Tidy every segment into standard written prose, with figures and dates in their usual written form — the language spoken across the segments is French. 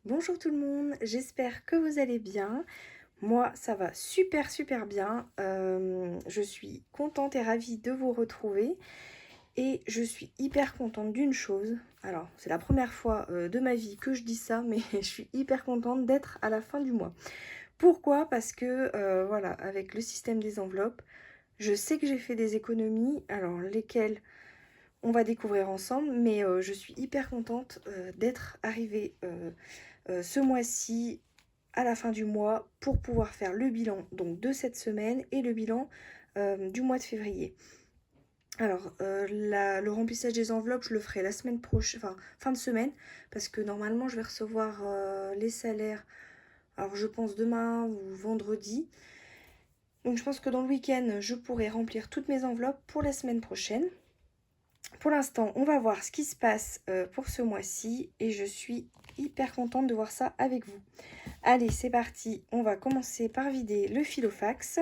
Bonjour tout le monde, j'espère que vous allez bien. Moi, ça va super bien. Je suis contente et ravie de vous retrouver. Et je suis hyper contente d'une chose. Alors, c'est la première fois de ma vie que je dis ça, mais je suis hyper contente d'être à la fin du mois. Pourquoi? Parce que, voilà, avec le système des enveloppes, je sais que j'ai fait des économies. Alors, lesquelles on va découvrir ensemble, mais je suis hyper contente d'être arrivée ce mois-ci à la fin du mois pour pouvoir faire le bilan donc de cette semaine et le bilan du mois de février. Alors, le remplissage des enveloppes, je le ferai la semaine prochaine, enfin fin de semaine, parce que normalement je vais recevoir les salaires, alors je pense demain ou vendredi. Donc je pense que dans le week-end, je pourrai remplir toutes mes enveloppes pour la semaine prochaine. Pour l'instant, on va voir ce qui se passe pour ce mois-ci et je suis hyper contente de voir ça avec vous. Allez, c'est parti. On va commencer par vider le filofax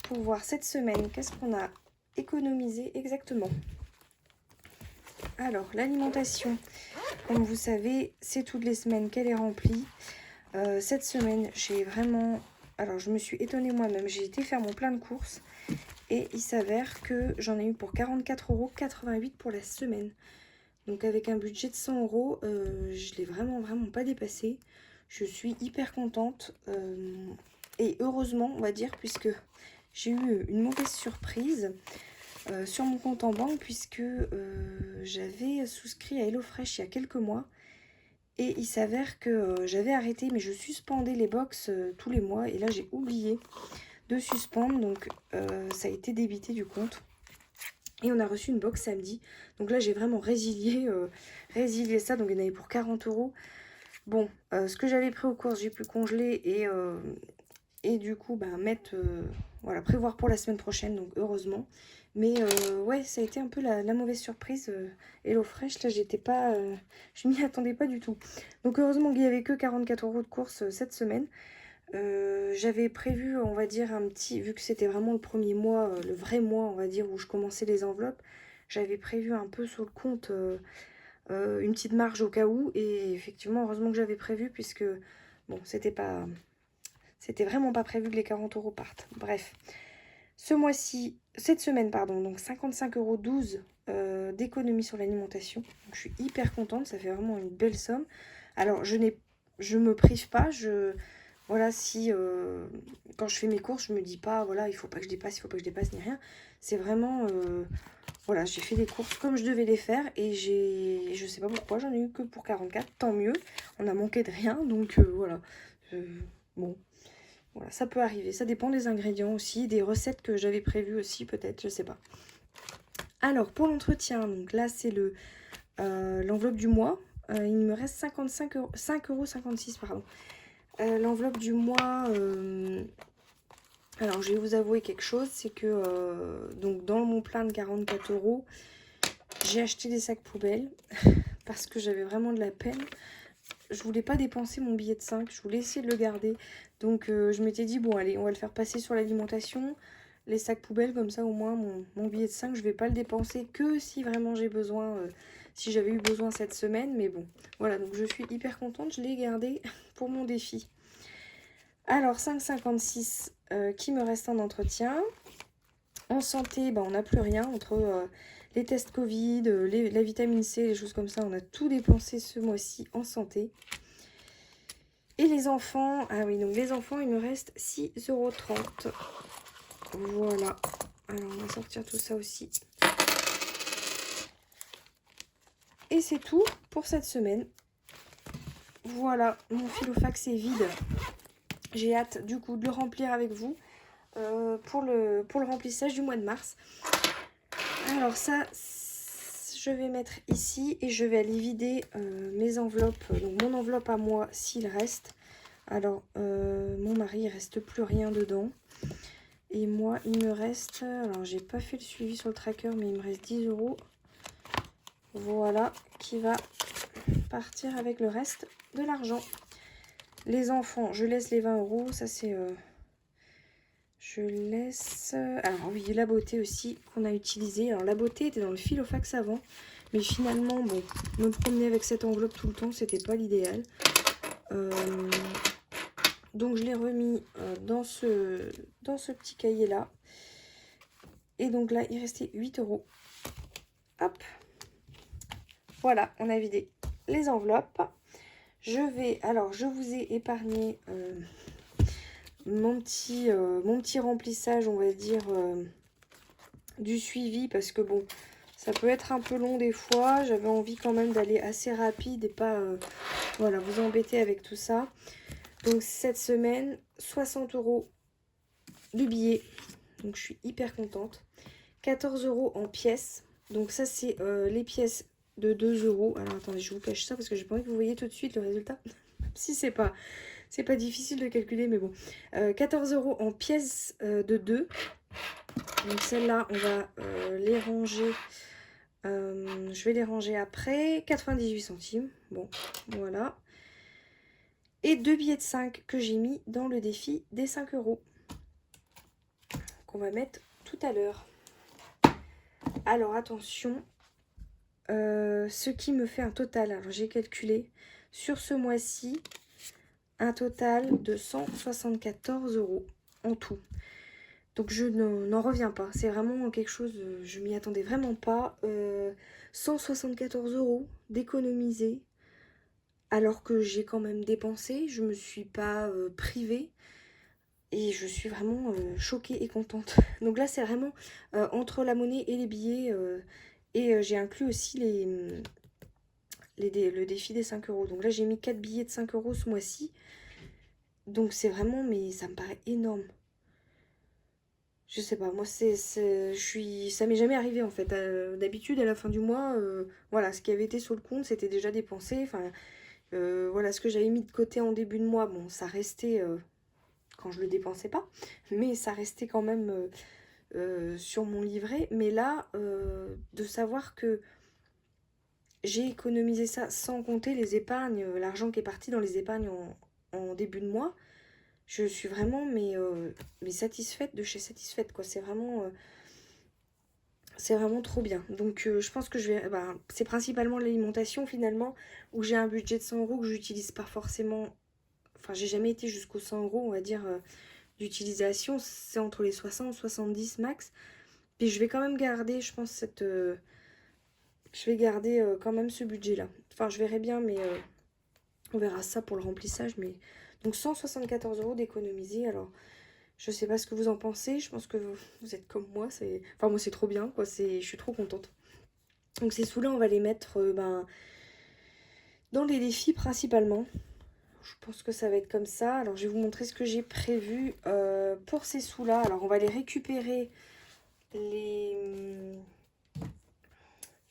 pour voir cette semaine qu'est-ce qu'on a économisé exactement. Alors, l'alimentation, comme vous savez, c'est toutes les semaines qu'elle est remplie. Cette semaine, j'ai vraiment... Alors, je me suis étonnée moi-même. J'ai été faire mon plein de courses et il s'avère que j'en ai eu pour 44,88 € pour la semaine. Donc, avec un budget de 100 €, je ne l'ai vraiment pas dépassé. Je suis hyper contente et heureusement, on va dire, puisque j'ai eu une mauvaise surprise sur mon compte en banque, puisque j'avais souscrit à HelloFresh il y a quelques mois et il s'avère que j'avais arrêté, mais je suspendais les box tous les mois et là j'ai oublié de suspendre, donc ça a été débité du compte. Et on a reçu une box samedi. Donc là, j'ai vraiment résilié ça. Donc il y en avait pour 40 €. Bon, ce que j'avais pris aux courses, j'ai pu congeler et du coup, bah, mettre, voilà, prévoir pour la semaine prochaine. Donc heureusement. Mais ouais, ça a été un peu la mauvaise surprise. HelloFresh, là, j'étais pas, je m'y attendais pas du tout. Donc heureusement qu'il n'y avait que 44 € de courses cette semaine. J'avais prévu, on va dire, un petit, vu que c'était vraiment le premier mois, le vrai mois, on va dire, où je commençais les enveloppes, j'avais prévu un peu sur le compte une petite marge au cas où, et effectivement, heureusement que j'avais prévu, puisque, bon, c'était vraiment pas prévu que les 40 € partent. Bref, ce mois-ci, cette semaine, pardon, donc 55,12 € d'économie sur l'alimentation. Donc je suis hyper contente, ça fait vraiment une belle somme. Alors, je me prive pas, voilà, si quand je fais mes courses, je me dis pas, voilà, il faut pas que je dépasse, ni rien. C'est vraiment, voilà, j'ai fait des courses comme je devais les faire et je sais pas pourquoi, j'en ai eu que pour 44, tant mieux. On a manqué de rien, donc voilà. Bon, voilà, ça peut arriver. Ça dépend des ingrédients aussi, des recettes que j'avais prévues aussi, peut-être, je sais pas. Alors, pour l'entretien, donc là, c'est l'enveloppe du mois. Il me reste 5,56 €, pardon. L'enveloppe du mois, alors je vais vous avouer quelque chose, c'est que donc dans mon plein de 44 €, j'ai acheté des sacs poubelles parce que j'avais vraiment de la peine. Je voulais pas dépenser mon billet de 5, je voulais essayer de le garder. Donc je m'étais dit, bon allez, on va le faire passer sur l'alimentation. Les sacs poubelles, comme ça au moins mon billet de 5, je vais pas le dépenser que si vraiment j'ai besoin, si j'avais eu besoin cette semaine. Mais bon, voilà, donc je suis hyper contente, je l'ai gardé pour mon défi. Alors 5,56 qui me reste en entretien. En santé, bah, on n'a plus rien entre les tests Covid, la vitamine C, les choses comme ça. On a tout dépensé ce mois-ci en santé. Et les enfants, ah oui, donc les enfants, il me reste 6,30 €. Voilà. Alors on va sortir tout ça aussi. Et c'est tout pour cette semaine. Voilà, mon filofax est vide. J'ai hâte du coup de le remplir avec vous pour le remplissage du mois de mars. Alors ça, je vais mettre ici et je vais aller vider mes enveloppes, donc mon enveloppe à moi s'il reste. Alors mon mari, il reste plus rien dedans. Et moi, il me reste, alors j'ai pas fait le suivi sur le tracker, mais il me reste 10 €. Voilà, qui va partir avec le reste de l'argent. Les enfants, je laisse les 20 €, ça c'est... je laisse... Alors oui, la beauté aussi qu'on a utilisée. Alors la beauté était dans le filofax avant. Mais finalement, bon, me promener avec cette enveloppe tout le temps, c'était pas l'idéal. Donc je l'ai remis dans ce petit cahier là. Et donc là il restait 8 €. Hop. Voilà, on a vidé les enveloppes. Je vous ai épargné mon petit remplissage, on va dire, du suivi, parce que bon, ça peut être un peu long des fois. J'avais envie quand même d'aller assez rapide et pas voilà, vous embêter avec tout ça. Donc cette semaine, 60 € de billets. Donc je suis hyper contente. 14 € en pièces. Donc ça c'est les pièces de 2 €. Alors attendez, je vous cache ça parce que j'ai pas envie que vous voyez tout de suite le résultat. Si c'est pas difficile de calculer, mais bon. 14 € en pièces de 2. Donc celles-là, on va les ranger. Je vais les ranger après. 98 centimes. Bon, voilà. Et 2 billets de 5 que j'ai mis dans le défi des 5 € qu'on va mettre tout à l'heure. Alors attention, ce qui me fait un total, alors j'ai calculé sur ce mois-ci un total de 174 € en tout. Donc je n'en reviens pas, c'est vraiment quelque chose, je m'y attendais vraiment pas. 174 € d'économiser alors que j'ai quand même dépensé, je me suis pas privée. Et je suis vraiment choquée et contente. Donc là, c'est vraiment entre la monnaie et les billets. Et j'ai inclus aussi le défi des 5 €. Donc là, j'ai mis 4 billets de 5 € ce mois-ci. Donc c'est vraiment, mais ça me paraît énorme. Je sais pas, moi, ça m'est jamais arrivé en fait. D'habitude, à la fin du mois, voilà, ce qui avait été sur le compte, c'était déjà dépensé. Enfin, voilà, ce que j'avais mis de côté en début de mois, bon, ça restait... quand je le dépensais pas, mais ça restait quand même sur mon livret. Mais là, de savoir que j'ai économisé ça sans compter les épargnes, l'argent qui est parti dans les épargnes en début de mois, je suis vraiment mais satisfaite de chez satisfaite, quoi. C'est vraiment trop bien. Donc je pense que je vais... c'est principalement l'alimentation finalement, où j'ai un budget de 100 € que j'utilise pas forcément... Enfin, j'ai jamais été jusqu'aux 100 €, on va dire, d'utilisation. C'est entre les 60 et 70 max. Puis je vais quand même garder, je pense, je vais garder quand même ce budget-là. Enfin, je verrai bien, mais on verra ça pour le remplissage. Mais donc 174 € d'économiser. Alors, je sais pas ce que vous en pensez. Je pense que vous êtes comme moi. Enfin, moi, c'est trop bien, quoi. Je suis trop contente. Donc ces sous-là, on va les mettre dans les défis principalement. Je pense que ça va être comme ça. Alors, je vais vous montrer ce que j'ai prévu pour ces sous-là. Alors, on va les récupérer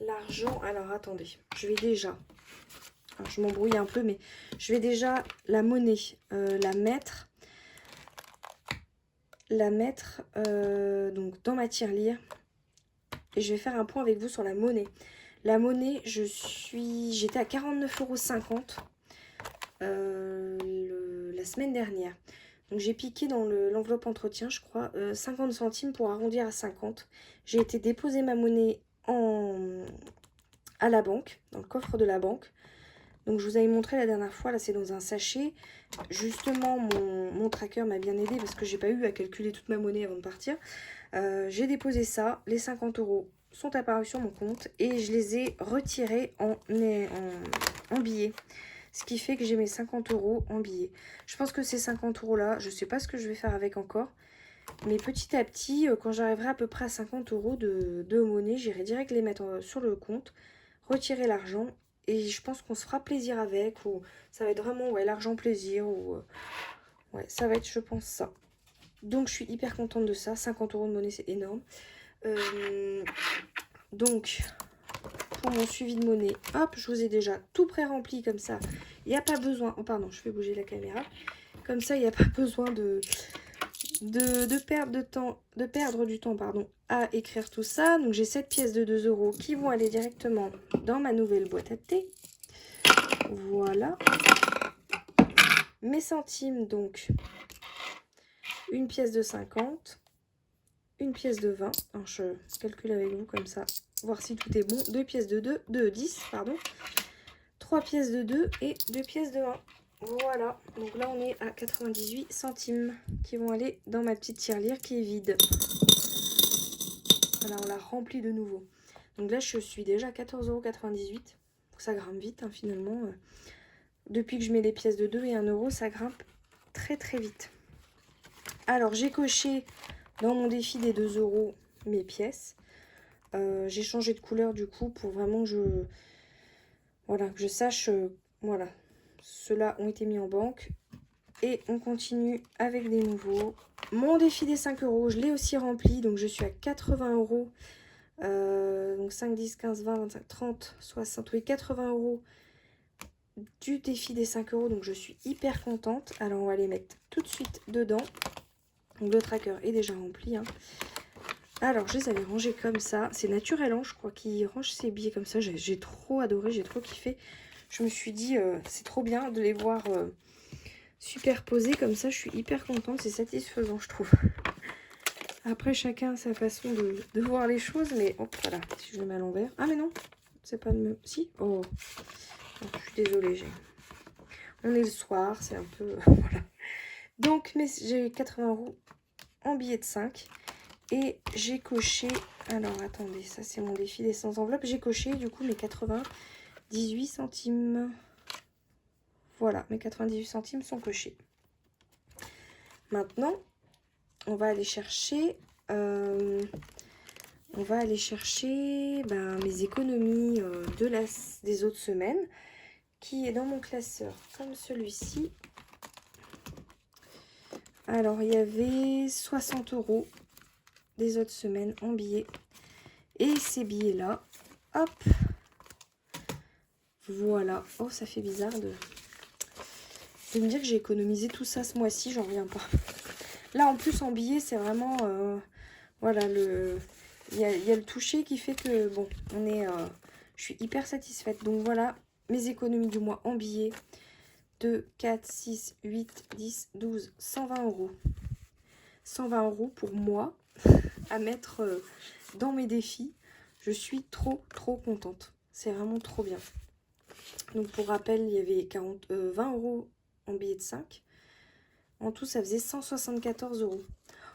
l'argent. Alors, attendez. Je vais déjà... Alors, je m'embrouille un peu, mais je vais déjà la monnaie la mettre donc dans ma tirelire. Et je vais faire un point avec vous sur la monnaie. La monnaie, j'étais à 49,50 € la semaine dernière. Donc j'ai piqué dans l'enveloppe entretien, je crois, 50 centimes pour arrondir à 50. J'ai été déposer ma monnaie à la banque, dans le coffre de la banque. Donc je vous avais montré la dernière fois, là c'est dans un sachet. Justement, mon tracker m'a bien aidé parce que j'ai pas eu à calculer toute ma monnaie avant de partir. J'ai déposé ça, les 50 € sont apparus sur mon compte et je les ai retirés en billets. Ce qui fait que j'ai mes 50 € en billets. Je pense que ces 50 € là, je sais pas ce que je vais faire avec encore. Mais petit à petit, quand j'arriverai à peu près à 50 € de monnaie, j'irai direct les mettre sur le compte, retirer l'argent. Et je pense qu'on se fera plaisir avec. Ou ça va être vraiment l'argent plaisir. Ou ouais, ça va être, je pense, ça. Donc je suis hyper contente de ça. 50 € de monnaie, c'est énorme. Donc... pour mon suivi de monnaie, hop, je vous ai déjà tout pré-rempli comme ça. Il n'y a pas besoin... Oh, pardon, je fais bouger la caméra. Comme ça, il n'y a pas besoin de perdre du temps, pardon, à écrire tout ça. Donc, j'ai 7 pièces de 2 € qui vont aller directement dans ma nouvelle boîte à thé. Voilà. Mes centimes, donc, une pièce de 50, une pièce de 20. Alors, je calcule avec vous comme ça, voir si tout est bon. 2 pièces de 10, pardon. 3 pièces de 2 et 2 pièces de 1. Voilà, donc là on est à 98 centimes qui vont aller dans ma petite tirelire qui est vide. Voilà, on l'a remplie de nouveau. Donc là je suis déjà à 14,98 €. Ça grimpe vite hein, finalement. Depuis que je mets les pièces de 2 et 1 euro, ça grimpe très très vite. Alors j'ai coché dans mon défi des 2 € mes pièces. J'ai changé de couleur du coup pour vraiment que je sache, voilà, ceux-là ont été mis en banque. Et on continue avec des nouveaux. Mon défi des 5 €, je l'ai aussi rempli, donc je suis à 80 €. Donc 5, 10, 15, 20, 25, 30, 60, oui 80 € du défi des 5 €, donc je suis hyper contente. Alors on va les mettre tout de suite dedans. Donc le tracker est déjà rempli, hein. Alors je les avais rangés comme ça, c'est Naturel, je crois, qui range ses billets comme ça. J'ai trop adoré, j'ai trop kiffé. Je me suis dit c'est trop bien de les voir superposés comme ça, je suis hyper contente, c'est satisfaisant je trouve. Après chacun a sa façon de voir les choses, mais hop voilà, si je le mets à l'envers. Ah mais non, c'est pas le même. Si, oh, je suis désolée, on est le soir, c'est un peu... voilà. Donc j'ai 80 € en billets de 5 et j'ai coché... Alors attendez, ça c'est mon défi des 100 enveloppes. J'ai coché du coup mes 98 centimes. Voilà, mes 98 centimes sont cochés. Maintenant, on va aller chercher... mes économies des autres semaines, qui est dans mon classeur comme celui-ci. Alors il y avait 60 € des autres semaines en billets. Et ces billets là, hop, voilà. Oh ça fait bizarre de me dire que j'ai économisé tout ça ce mois-ci, j'en reviens pas. Là en plus en billets c'est vraiment, voilà, il y a le toucher qui fait que bon, je suis hyper satisfaite. Donc voilà mes économies du mois en billets. 2, 4, 6, 8, 10, 12, 120 €. 120 € pour moi à mettre dans mes défis. Je suis trop contente. C'est vraiment trop bien. Donc pour rappel, il y avait 20 € en billets de 5. En tout, ça faisait 174 €.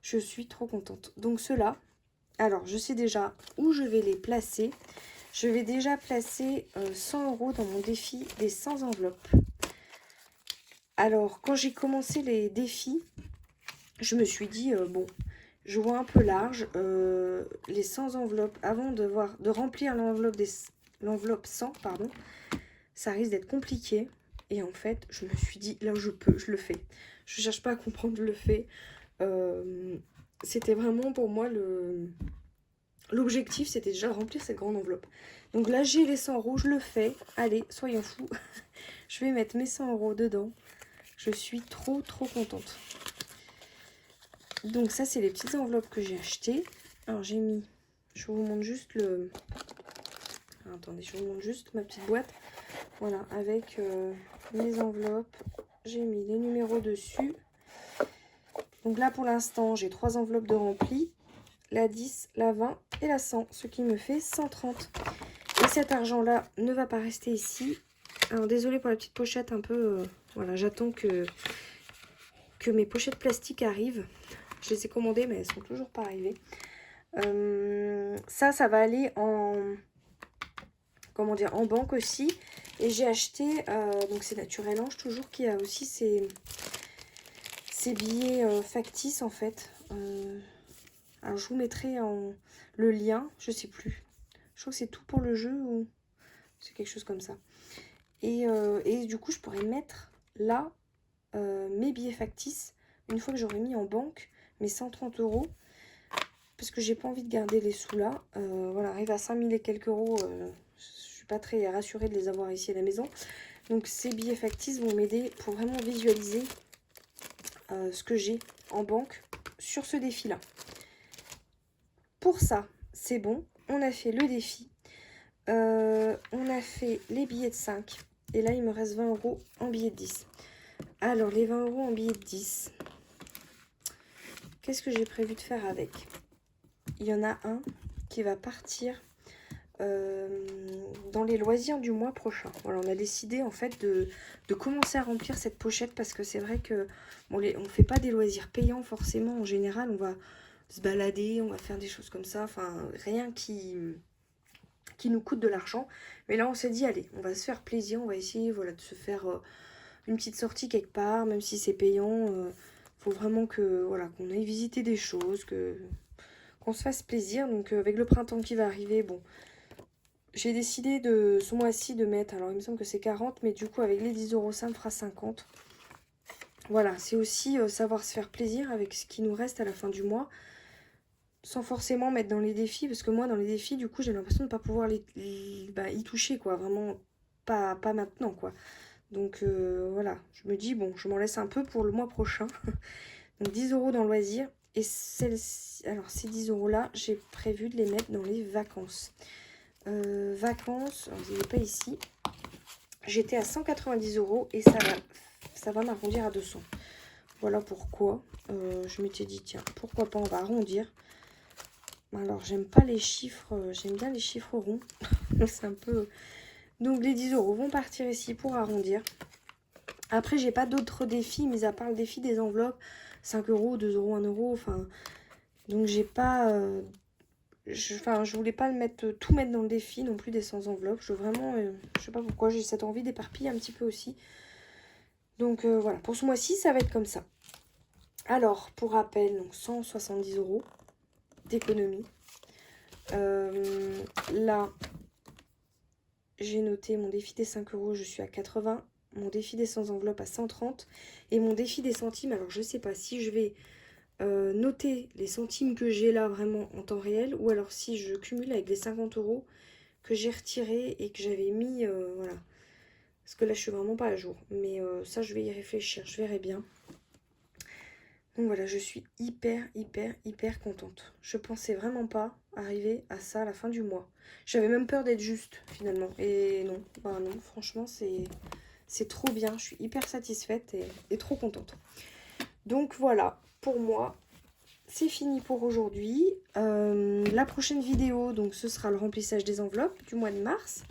Je suis trop contente. Donc ceux-là, alors je sais déjà où je vais les placer. Je vais déjà placer 100 € dans mon défi des 100 enveloppes. Alors, quand j'ai commencé les défis, je me suis dit, bon, je vois un peu large, les 100 enveloppes, avant de remplir l'enveloppe 100, pardon, ça risque d'être compliqué. Et en fait, je me suis dit, là où je peux, je le fais. Je cherche pas à comprendre, je le fais. C'était vraiment pour moi l'objectif, c'était déjà de remplir cette grande enveloppe. Donc là, j'ai les 100 €, je le fais. Allez, soyons fous. Je vais mettre mes 100 € dedans. Je suis trop contente. Donc ça, c'est les petites enveloppes que j'ai achetées. Alors j'ai mis, je vous montre juste attendez, je vous montre juste ma petite boîte. Voilà, avec mes enveloppes. J'ai mis les numéros dessus. Donc là, pour l'instant, j'ai 3 enveloppes de rempli. La 10, la 20 et la 100, ce qui me fait 130. Et cet argent-là ne va pas rester ici. Alors désolée pour la petite pochette un peu... voilà, j'attends que mes pochettes plastiques arrivent. Je les ai commandées, mais elles sont toujours pas arrivées. Ça va aller en... comment dire, en banque aussi. Et j'ai acheté, donc c'est Naturel toujours, qui a aussi ces billets factices en fait. Alors je vous mettrai le lien, je sais plus. Je crois que c'est tout pour le jeu ou c'est quelque chose comme ça. Et du coup je pourrais mettre là mes billets factices une fois que j'aurai mis en banque mes 130 €. Parce que j'ai pas envie de garder les sous là. Voilà, arrive à 5000 et quelques euros. Je suis pas très rassurée de les avoir ici à la maison. Donc ces billets factices vont m'aider pour vraiment visualiser ce que j'ai en banque sur ce défi là. Pour ça, c'est bon. On a fait le défi. On a fait les billets de 5. Et là, il me reste 20 € en billets de 10. Alors, les 20 € en billets de 10. Qu'est-ce que j'ai prévu de faire avec? Il y en a un qui va partir dans les loisirs du mois prochain. Voilà, on a décidé en fait de commencer à remplir cette pochette parce que c'est vrai que bon, on fait pas des loisirs payants forcément. En général, on va se balader, on va faire des choses comme ça. Enfin, rien qui nous coûte de l'argent. Mais là, on s'est dit, allez, on va se faire plaisir. On va essayer voilà, de se faire une petite sortie quelque part, même si c'est payant. Faut vraiment que voilà, qu'on aille visiter des choses, qu'on se fasse plaisir. Donc avec le printemps qui va arriver, bon, j'ai décidé de ce mois-ci de mettre, alors il me semble que c'est 40, mais du coup avec les 10 euros ça me fera 50. Voilà, c'est aussi savoir se faire plaisir avec ce qui nous reste à la fin du mois, sans forcément mettre dans les défis, parce que moi dans les défis du coup j'ai l'impression de ne pas pouvoir y toucher quoi, vraiment pas maintenant quoi. Donc voilà, je me dis bon, je m'en laisse un peu pour le mois prochain. Donc 10 euros dans le loisir, et alors ces 10 euros là, j'ai prévu de les mettre dans les vacances. Vacances, alors, il n'est pas ici. J'étais à 190 euros et ça va m'arrondir à 200. Voilà pourquoi je m'étais dit, tiens, pourquoi pas, on va arrondir. Alors, j'aime pas les chiffres, j'aime bien les chiffres ronds. C'est un peu... Donc, les 10 euros vont partir ici pour arrondir. Après, j'ai pas d'autres défis, mis à part le défi des enveloppes. 5 euros, 2 euros, 1 euro, enfin... Donc, j'ai pas... je voulais pas tout mettre dans le défi non plus des sans enveloppe. Je veux vraiment, je sais pas pourquoi, j'ai cette envie d'éparpiller un petit peu aussi. Donc voilà, pour ce mois-ci, ça va être comme ça. Alors, pour rappel, donc 170 euros d'économie. Là, j'ai noté mon défi des 5 euros, je suis à 80. Mon défi des sans enveloppe à 130. Et mon défi des centimes, alors je sais pas si je vais noter les centimes que j'ai là vraiment en temps réel, ou alors si je cumule avec les 50 euros que j'ai retiré et que j'avais mis, voilà. Parce que là, je suis vraiment pas à jour. Mais ça, je vais y réfléchir, je verrai bien. Donc voilà, je suis hyper contente. Je pensais vraiment pas arriver à ça à la fin du mois. J'avais même peur d'être juste, finalement. Et non, bah non, franchement, c'est trop bien. Je suis hyper satisfaite et trop contente. Donc voilà, pour moi, c'est fini pour aujourd'hui. La prochaine vidéo, donc ce sera le remplissage des enveloppes du mois de mars.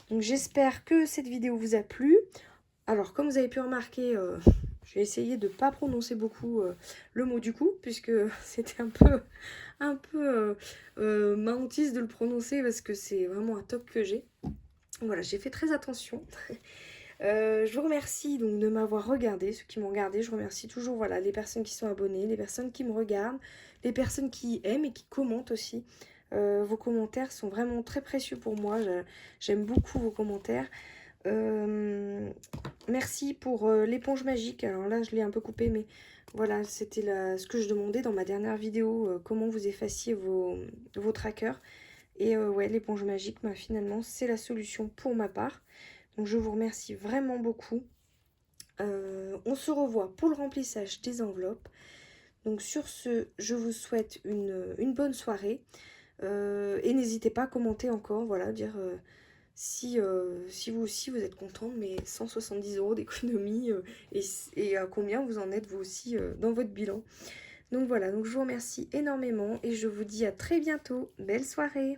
Donc j'espère que cette vidéo vous a plu. Alors comme vous avez pu remarquer, je vais essayer de ne pas prononcer beaucoup le mot du coup, puisque c'était un peu ma hantise de le prononcer parce que c'est vraiment un toc que j'ai. Voilà, j'ai fait très attention. Je vous remercie donc de m'avoir regardé, ceux qui m'ont regardé. Je remercie toujours voilà, les personnes qui sont abonnées, les personnes qui me regardent, les personnes qui aiment et qui commentent aussi. Vos commentaires sont vraiment très précieux pour moi. J'aime beaucoup vos commentaires. Merci pour l'éponge magique. Alors là, je l'ai un peu coupé, mais voilà, c'était ce que je demandais dans ma dernière vidéo, comment vous effaciez vos trackers. Et ouais, l'éponge magique, bah, finalement, c'est la solution pour ma part. Donc je vous remercie vraiment beaucoup. On se revoit pour le remplissage des enveloppes. Donc sur ce, je vous souhaite une bonne soirée. Et n'hésitez pas à commenter encore, voilà, dire si vous aussi vous êtes content de mes 170 euros d'économie et à combien vous en êtes vous aussi dans votre bilan. Donc voilà, donc je vous remercie énormément et je vous dis à très bientôt. Belle soirée!